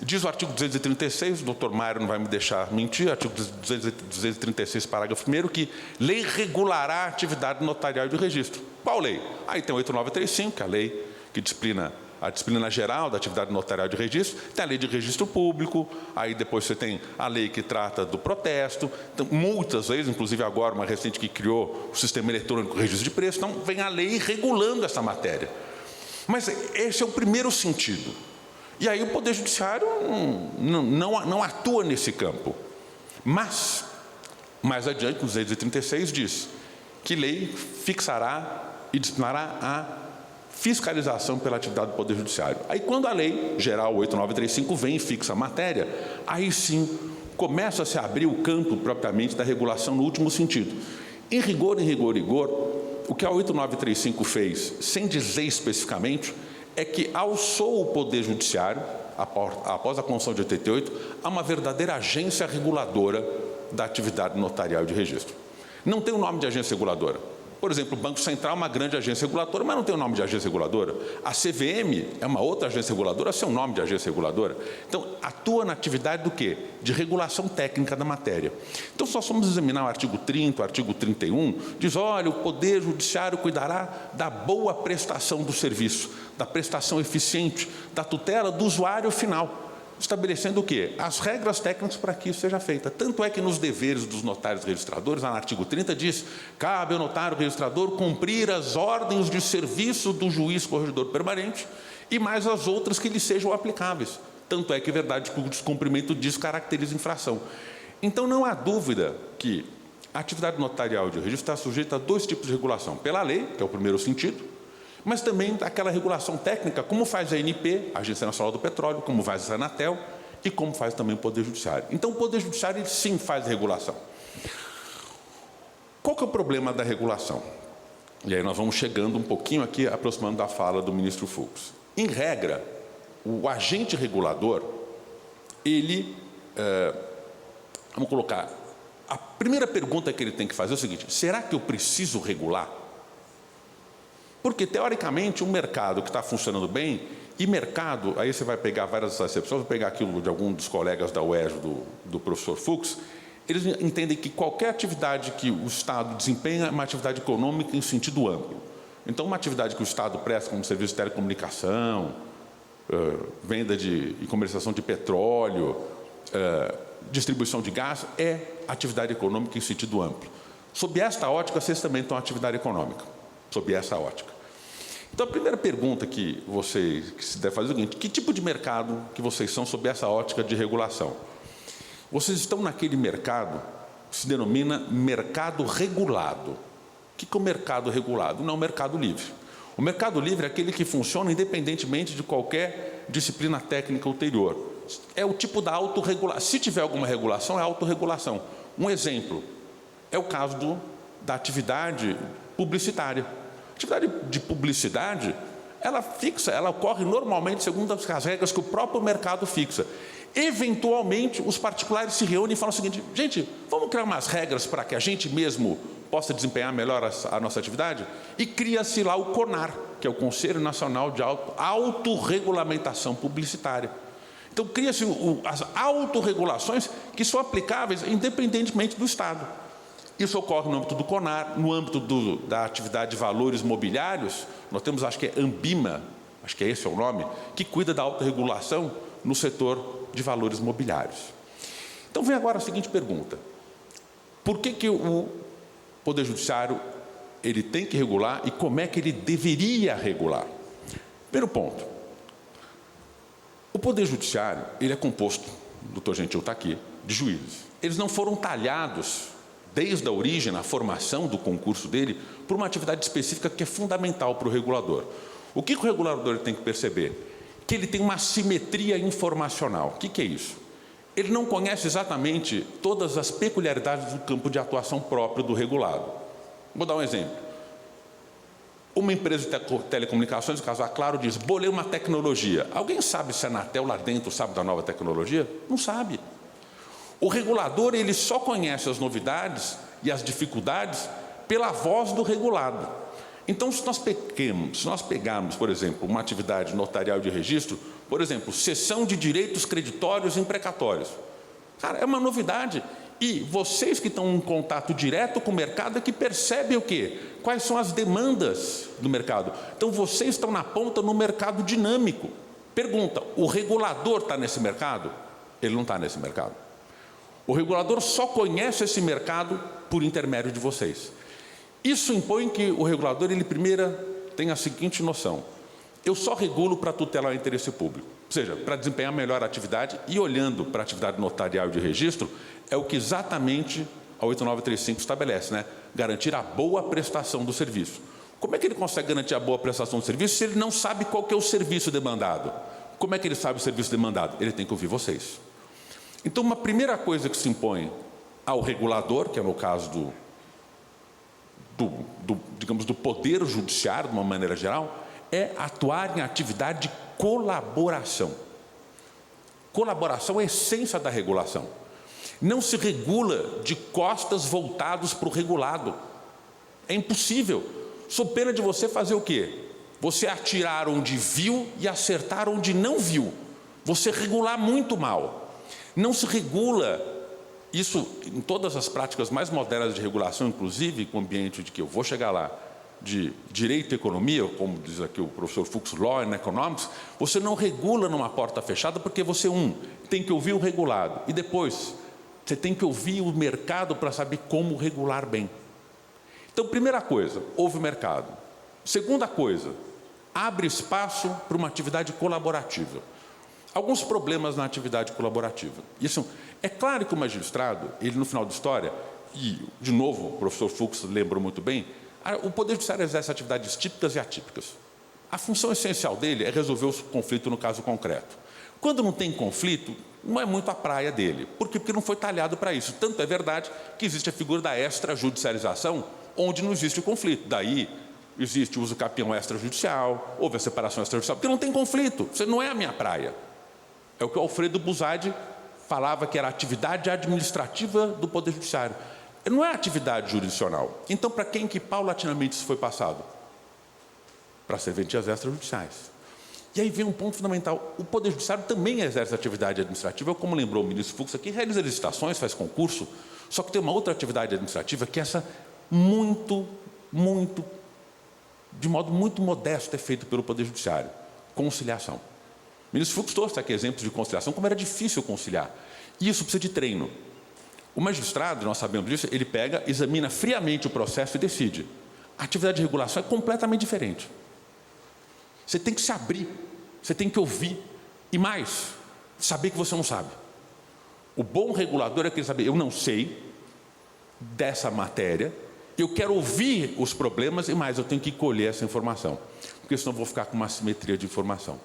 Diz o artigo 236, o Dr. Mário não vai me deixar mentir, artigo 236, parágrafo 1º, que lei regulará a atividade notarial de registro. Qual lei? Aí tem 8935, que é a lei que disciplina a disciplina geral da atividade notarial de registro, tem a lei de registro público, aí depois você tem a lei que trata do protesto, então, muitas vezes, inclusive agora uma recente que criou o sistema eletrônico de registro de preço, então vem a lei regulando essa matéria. Mas esse é o primeiro sentido. E aí o Poder Judiciário não atua nesse campo. Mas, mais adiante, no 236 diz que lei fixará e disciplinará a fiscalização pela atividade do Poder Judiciário. Aí quando a lei geral 8935 vem e fixa a matéria, aí sim começa a se abrir o campo propriamente da regulação no último sentido. Em rigor, o que a 8935 fez, sem dizer especificamente, é que alçou o Poder Judiciário, após a Constituição de 88, a uma verdadeira agência reguladora da atividade notarial de registro. Não tem o nome de agência reguladora. Por exemplo, o Banco Central é uma grande agência reguladora, mas não tem o nome de agência reguladora. A CVM é uma outra agência reguladora, sem o nome de agência reguladora. Então, atua na atividade do quê? De regulação técnica da matéria. Então, só vamos examinar o artigo 30, o artigo 31, diz, olha, o Poder Judiciário cuidará da boa prestação do serviço, da prestação eficiente, da tutela do usuário final, estabelecendo o quê? As regras técnicas para que isso seja feito. Tanto é que nos deveres dos notários registradores, lá no artigo 30 diz, cabe ao notário registrador cumprir as ordens de serviço do juiz corregedor permanente e mais as outras que lhe sejam aplicáveis. Tanto é que é verdade que o descumprimento disso caracteriza infração. Então não há dúvida que a atividade notarial de registro está sujeita a dois tipos de regulação. Pela lei, que é o primeiro sentido, mas também aquela regulação técnica, como faz a ANP, a Agência Nacional do Petróleo, como faz a Anatel e como faz também o Poder Judiciário. Então, o Poder Judiciário, ele, sim, faz regulação. Qual que é o problema da regulação? E aí nós vamos chegando um pouquinho aqui, aproximando da fala do ministro Fux. Em regra, o agente regulador, ele, vamos colocar, a primeira pergunta que ele tem que fazer é o seguinte, será que eu preciso regular? Porque, teoricamente, um mercado que está funcionando bem, e mercado, aí você vai pegar várias acepções, vou pegar aquilo de algum dos colegas da UERJ, do professor Fux, eles entendem que qualquer atividade que o Estado desempenha é uma atividade econômica em sentido amplo. Então, uma atividade que o Estado presta como serviço de telecomunicação, venda e comercialização de petróleo, distribuição de gás, é atividade econômica em sentido amplo. Sob esta ótica, vocês também estão em atividade econômica. Sob essa ótica. Então, a primeira pergunta que se deve fazer é o seguinte, que tipo de mercado que vocês são sob essa ótica de regulação? Vocês estão naquele mercado que se denomina mercado regulado. O que é o mercado regulado? Não é o mercado livre. O mercado livre é aquele que funciona independentemente de qualquer disciplina técnica ulterior. É o tipo da autorregulação. Se tiver alguma regulação, é autorregulação. Um exemplo é o caso da atividade publicitária. A atividade de publicidade, ela ocorre normalmente segundo as regras que o próprio mercado fixa. Eventualmente, os particulares se reúnem e falam o seguinte, gente, vamos criar umas regras para que a gente mesmo possa desempenhar melhor a nossa atividade? E cria-se lá o CONAR, que é o Conselho Nacional de Autorregulamentação Publicitária. Então, cria-se as autorregulações que são aplicáveis independentemente do Estado. Isso ocorre no âmbito do CONAR, no âmbito da atividade de valores mobiliários, nós temos, acho que é Ambima, acho que esse é o nome, que cuida da autorregulação no setor de valores mobiliários. Então, vem agora a seguinte pergunta. Por que o Poder Judiciário ele tem que regular e como é que ele deveria regular? Primeiro ponto. O Poder Judiciário, ele é composto, o doutor Gentil está aqui, de juízes. Eles não foram talhados desde a origem, na formação do concurso dele, por uma atividade específica que é fundamental para o regulador. O que o regulador tem que perceber? Que ele tem uma simetria informacional. O que é isso? ele não conhece exatamente todas as peculiaridades do campo de atuação próprio do regulado. Vou dar um exemplo. Uma empresa de telecomunicações, no caso a Claro, diz: bolei uma tecnologia. Alguém sabe se a Anatel lá dentro sabe da nova tecnologia? Não sabe. O regulador, ele só conhece as novidades e as dificuldades pela voz do regulado. Então, se nós pegarmos, por exemplo, uma atividade notarial de registro, por exemplo, cessão de direitos creditórios e imprecatórios. Cara, é uma novidade. E vocês que estão em contato direto com o mercado é que percebem o quê? Quais são as demandas do mercado. Então, vocês estão na ponta no mercado dinâmico. Pergunta: o regulador está nesse mercado? Ele não está nesse mercado. O regulador só conhece esse mercado por intermédio de vocês. Isso impõe que o regulador, ele primeiro tenha a seguinte noção: eu só regulo para tutelar o interesse público, ou seja, para desempenhar melhor a atividade, e olhando para a atividade notarial de registro, é o que exatamente a 8935 estabelece, né? Garantir a boa prestação do serviço. Como é que ele consegue garantir a boa prestação do serviço se ele não sabe qual que é o serviço demandado? Como é que ele sabe o serviço demandado? Ele tem que ouvir vocês. Então, uma primeira coisa que se impõe ao regulador, que é no caso digamos, do poder judiciário, de uma maneira geral, é atuar em atividade de colaboração. Colaboração é a essência da regulação. Não se regula de costas voltados para o regulado. É impossível. Sob pena de você fazer o quê? Você atirar onde viu e acertar onde não viu. Você regular muito mal. Não se regula. Isso, em todas as práticas mais modernas de regulação, inclusive com o ambiente de que eu vou chegar lá, de direito e economia, como diz aqui o professor Fux, Law and Economics, você não regula numa porta fechada porque você, tem que ouvir o regulado, e depois, você tem que ouvir o mercado para saber como regular bem. Então, primeira coisa, ouve o mercado. Segunda coisa, abre espaço para uma atividade colaborativa. Alguns problemas na atividade colaborativa. Isso é claro que o magistrado, ele no final da história, e de novo o professor Fux lembrou muito bem, o Poder Judiciário exerce atividades típicas e atípicas. A função essencial dele é resolver o conflito no caso concreto. Quando não tem conflito, não é muito a praia dele. Por quê? Porque não foi talhado para isso. Tanto é verdade que existe a figura da extrajudicialização, onde não existe o conflito. Daí existe o uso capião extrajudicial, houve a separação extrajudicial, porque não tem conflito. Isso não é a minha praia. É o que o Alfredo Buzzardi falava que era a atividade administrativa do Poder Judiciário. Não é atividade jurisdicional. Então, para quem que paulatinamente isso foi passado? Para serventias extrajudiciais. E aí vem um ponto fundamental. O Poder Judiciário também exerce atividade administrativa, como lembrou o ministro Fux aqui, realiza licitações, faz concurso, só que tem uma outra atividade administrativa que essa de modo muito modesto é feito pelo Poder Judiciário: conciliação. O ministro Fux trouxe aqui exemplos de conciliação, como era difícil conciliar. E isso precisa de treino. O magistrado, nós sabemos disso, ele pega, examina friamente o processo e decide. A atividade de regulação é completamente diferente. Você tem que se abrir, você tem que ouvir, e mais, saber que você não sabe. O bom regulador é aquele saber: eu não sei dessa matéria, eu quero ouvir os problemas, e mais, eu tenho que colher essa informação, porque senão eu vou ficar com uma assimetria de informação.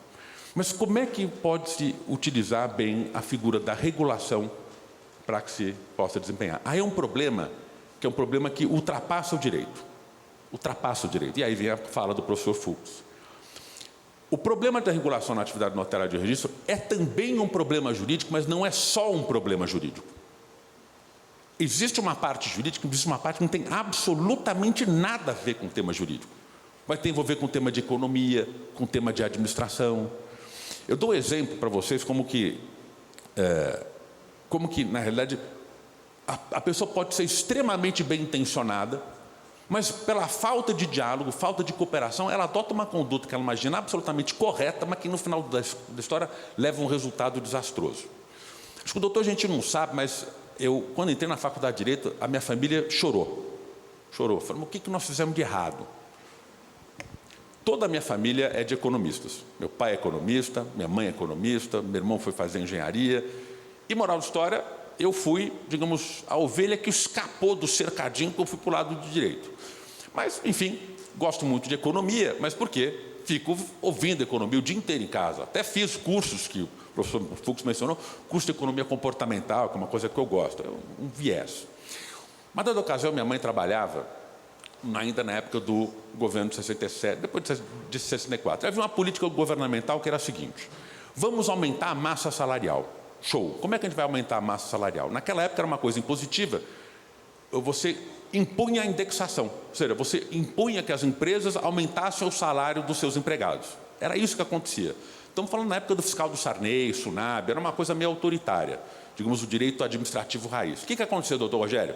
Mas como é que pode-se utilizar bem a figura da regulação para que se possa desempenhar? Aí é um problema que ultrapassa o direito. Ultrapassa o direito. E aí vem a fala do professor Fux. O problema da regulação na atividade notarial de registro é também um problema jurídico, mas não é só um problema jurídico. Existe uma parte jurídica, existe uma parte que não tem absolutamente nada a ver com o tema jurídico. Vai ter a envolver com o tema de economia, com o tema de administração. Eu dou um exemplo para vocês como que, na realidade, a pessoa pode ser extremamente bem intencionada, mas pela falta de diálogo, falta de cooperação, ela adota uma conduta que ela imagina absolutamente correta, mas que no final da história leva a um resultado desastroso. Acho que o doutor a gente não sabe, mas eu, quando entrei na faculdade de Direito, a minha família chorou. Falou: o que nós fizemos de errado? Toda a minha família é de economistas. Meu pai é economista, minha mãe é economista, meu irmão foi fazer engenharia. E, moral da história, eu fui, digamos, a ovelha que escapou do cercadinho, que eu fui para o lado de direito. Mas, enfim, gosto muito de economia, mas por quê? fico ouvindo economia o dia inteiro em casa. Até fiz cursos que o professor Fux mencionou, curso de economia comportamental, que é uma coisa que eu gosto, é um viés. Mas, dada ocasião, minha mãe trabalhava ainda na época do governo de 67, depois de 64. Havia uma política governamental que era a seguinte: vamos aumentar a massa salarial. Show. Como é que a gente vai aumentar a massa salarial? Naquela época era uma coisa impositiva. Você impunha a indexação, ou seja, você impunha que as empresas aumentassem o salário dos seus empregados. Era isso que acontecia. Estamos falando na época do fiscal do Sarney, Sunab, era uma coisa meio autoritária, digamos, o direito administrativo raiz. O que aconteceu, doutor Rogério?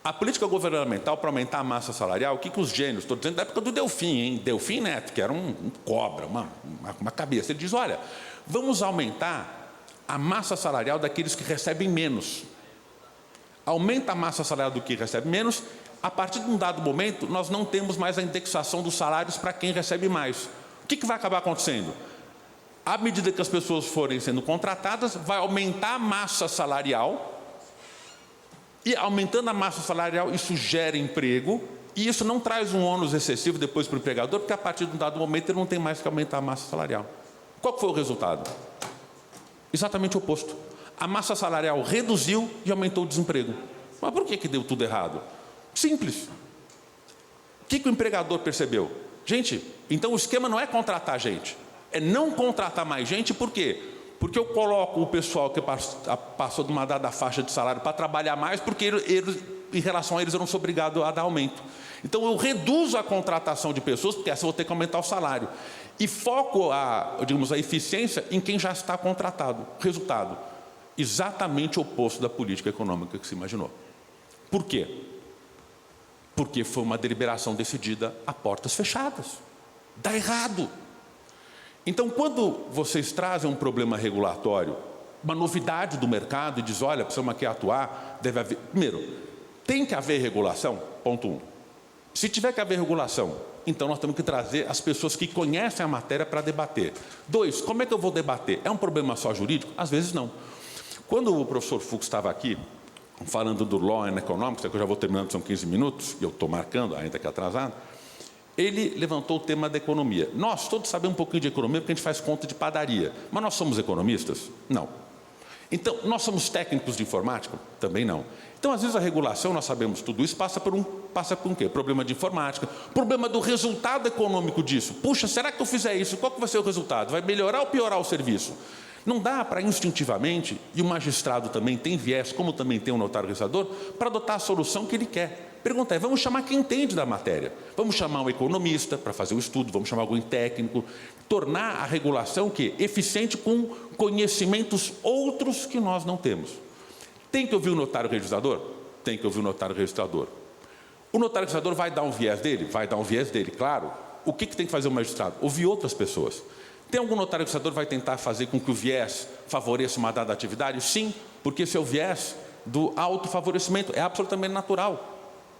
A política governamental para aumentar a massa salarial, o que os gênios, estou dizendo da época do Delfim, hein? Delfim Neto, que era um cobra, uma cabeça, ele diz, olha, vamos aumentar a massa salarial daqueles que recebem menos. Aumenta a massa salarial do que recebe menos, a partir de um dado momento, nós não temos mais a indexação dos salários para quem recebe mais. O que vai acabar acontecendo? À medida que as pessoas forem sendo contratadas, vai aumentar a massa salarial, e aumentando a massa salarial, isso gera emprego, e isso não traz um ônus excessivo depois para o empregador, porque a partir de um dado momento ele não tem mais que aumentar a massa salarial. Qual foi o resultado? Exatamente o oposto. A massa salarial reduziu e aumentou o desemprego. Mas por que deu tudo errado? Simples. O que o empregador percebeu? Gente, então o esquema não é contratar gente, é não contratar mais gente. Por quê? Porque eu coloco o pessoal que passou de uma dada faixa de salário para trabalhar mais, porque eles, em relação a eles, eu não sou obrigado a dar aumento. Então eu reduzo a contratação de pessoas, porque essa eu vou ter que aumentar o salário. E foco a eficiência em quem já está contratado. Resultado, exatamente o oposto da política econômica que se imaginou. Por quê? Porque foi uma deliberação decidida a portas fechadas. Dá errado. Então, quando vocês trazem um problema regulatório, uma novidade do mercado, e diz, olha, precisamos aqui atuar, deve haver... Primeiro, tem que haver regulação, ponto 1. Se tiver que haver regulação, então nós temos que trazer as pessoas que conhecem a matéria para debater. 2, como é que eu vou debater? É um problema só jurídico? Às vezes não. Quando o professor Fux estava aqui, falando do Law and Economics, que eu já vou terminando, são 15 minutos, e eu estou marcando, ainda que atrasado, ele levantou o tema da economia. Nós todos sabemos um pouquinho de economia, porque a gente faz conta de padaria. Mas nós somos economistas? Não. Então, nós somos técnicos de informática? Também não. Então, às vezes, a regulação, nós sabemos tudo isso, passa por um quê? Problema de informática, problema do resultado econômico disso. Puxa, será que eu fizer isso? Qual que vai ser o resultado? Vai melhorar ou piorar o serviço? Não dá para instintivamente, e o magistrado também tem viés, como também tem o notário registrador, para adotar a solução que ele quer. Pergunta é, vamos chamar quem entende da matéria. Vamos chamar um economista para fazer o estudo, vamos chamar alguém técnico, tornar a regulação que eficiente com conhecimentos outros que nós não temos. Tem que ouvir o notário registrador? Tem que ouvir o notário registrador. O notário registrador vai dar um viés dele? Vai dar um viés dele, claro. O que tem que fazer o magistrado? Ouvir outras pessoas. Tem algum notário registrador que vai tentar fazer com que o viés favoreça uma dada atividade? Sim, porque esse é o viés do autofavorecimento, é absolutamente natural.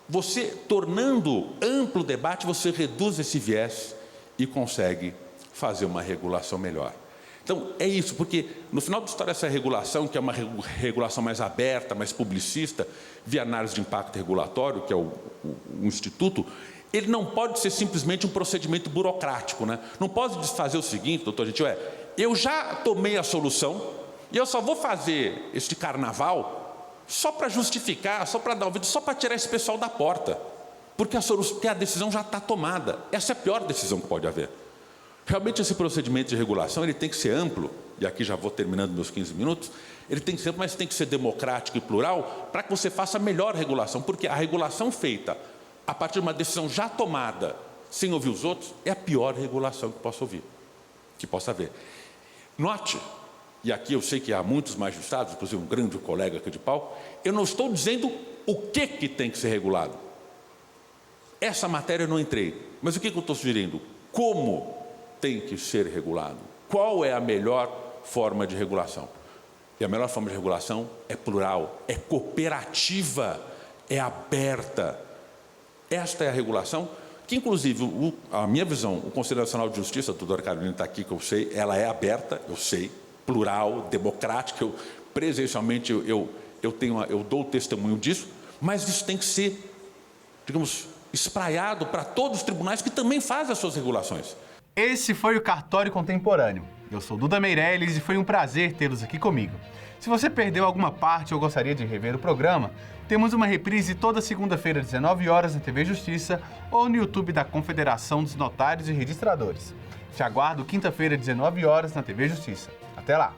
Você, tornando amplo o debate, você reduz esse viés e consegue fazer uma regulação melhor. Então, é isso, porque no final da história, essa regulação, que é uma regulação mais aberta, mais publicista, via análise de impacto regulatório, que é o Instituto, ele não pode ser simplesmente um procedimento burocrático, né? Não pode fazer o seguinte, doutor Gentil, eu já tomei a solução e eu só vou fazer este carnaval só para justificar, só para dar ouvido, só para tirar esse pessoal da porta, porque a decisão já está tomada. Essa é a pior decisão que pode haver. Realmente esse procedimento de regulação ele tem que ser amplo, e aqui já vou terminando meus 15 minutos, ele tem que ser, mas tem que ser democrático e plural para que você faça a melhor regulação, porque a regulação feita a partir de uma decisão já tomada, sem ouvir os outros, é a pior regulação que possa haver. Note, e aqui eu sei que há muitos magistrados, inclusive um grande colega aqui de palco, eu não estou dizendo o que tem que ser regulado. Essa matéria eu não entrei, mas o que eu estou sugerindo? Como tem que ser regulado? Qual é a melhor forma de regulação? E a melhor forma de regulação é plural, é cooperativa, é aberta. Esta é a regulação que, inclusive, a minha visão, o Conselho Nacional de Justiça, a doutora Carolina está aqui, que eu sei, ela é aberta, eu sei, plural, democrática, presencialmente eu dou o testemunho disso, mas isso tem que ser, digamos, espraiado para todos os tribunais que também fazem as suas regulações. Esse foi o Cartório Contemporâneo. Eu sou Duda Meirelles e foi um prazer tê-los aqui comigo. Se você perdeu alguma parte ou gostaria de rever o programa, temos uma reprise toda segunda-feira, às 19 horas, na TV Justiça ou no YouTube da Confederação dos Notários e Registradores. Te aguardo quinta-feira, às 19 horas, na TV Justiça. Até lá!